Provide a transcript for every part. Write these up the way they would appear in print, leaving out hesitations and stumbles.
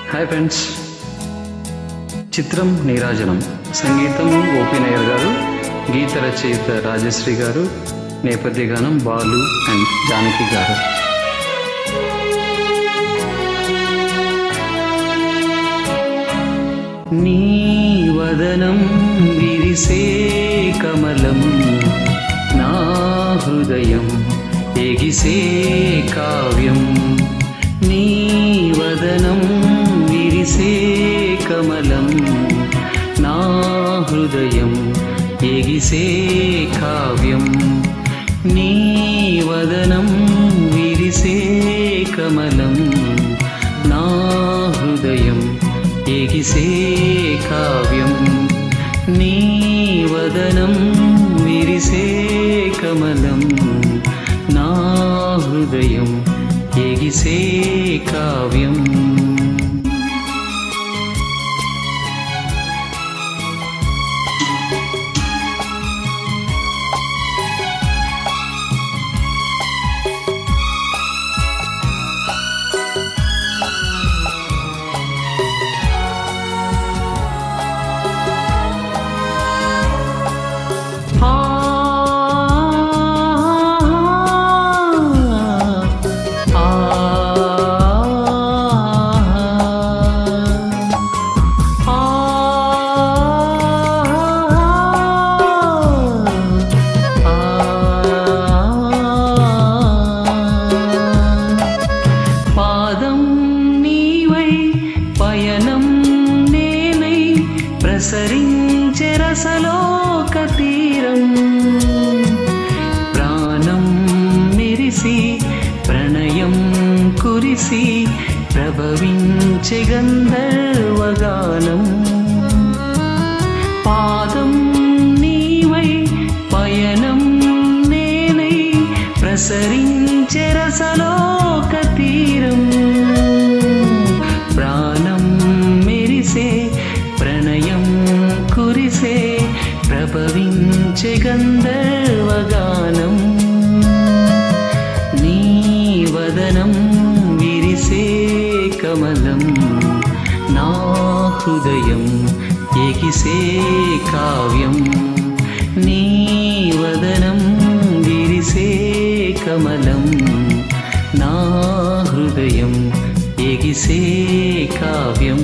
Hi friends, చిత్రం నీరాజనం, సంగీతం OP Nair గారు, గీత రచయిత రాజశ్రీ గారు, నేపథ్య గానం బాలు అండ్ జానకి గారు. నీ వదనం విరిసే కమలం, నా హృదయం ఎగిసే కావ్యం. నీ వదనం విరిసే కమలం, నా హృదయం ఎగిసే కావ్యం. నీ వదనం విరిసే కమలం, నా హృదయం ఎగిసే కావ్యం. నీ వదనం విరిసే కమలం, నా హృదయం ఎగిసే కావ్యం. ప్రసరించే రసలోక తీరం, ప్రాణం మెరిసి ప్రణయం కురిసి ప్రభవించే గంధర్వగానం. పాదం నీవై పయనం నేనై ప్రసరించే రసలోక తీరం, ప్రాణం మెరిసే ప్రణయం కురిసే ప్రభవించే గంధర్వగానం. నీ వదనం విరిసే కమలం, నా హృదయం ఎగిసే కావ్యం. నీ వదనం విరిసే కమలం, నా హృదయం ఎగిసే కావ్యం.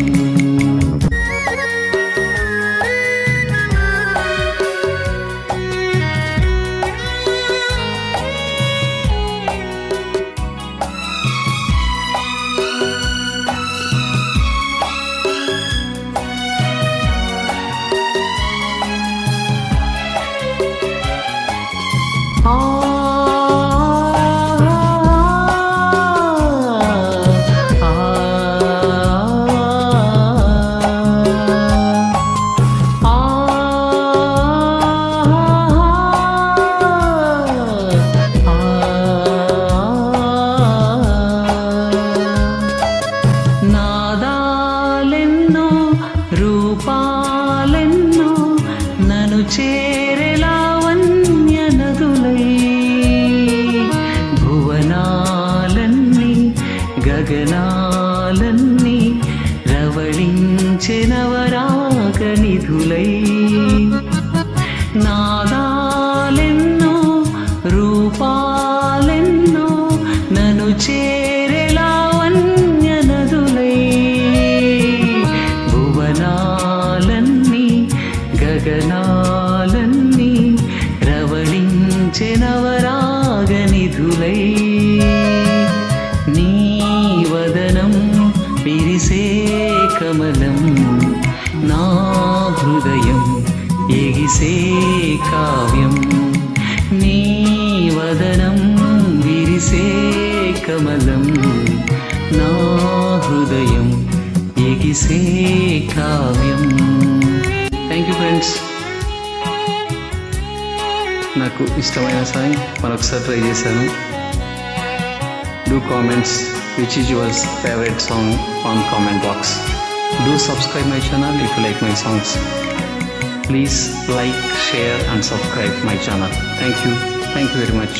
నాదాలెన్నో రూపాలెన్నో నన్ను చేరేలా వన్య నదులై, భువనాలన్నీ గగనాలన్నీ రవళించే నవరాగనిధులై. నాదాలెన్నో రూపాలెన్నో నన్ను చేరేలా వన్య నదులై, భువనాలన్నీ గగనాలన్నీ రవళించే నవరాగనిధులై. నీ వదనం విరిసే కమలం, నా హృదయం ఎగిసే కావ్యం. నీ వదనం విరిసే కమలం, నా హృదయం ఎగిసే కావ్యం. Thank you friends. నాకు ఇష్టమైన సాంగ్ మరొకసారి ట్రై చేశాను. Do comments which is your favorite song on comment box. Do subscribe my channel if you like my songs. Please like, share and subscribe my channel. Thank you very much.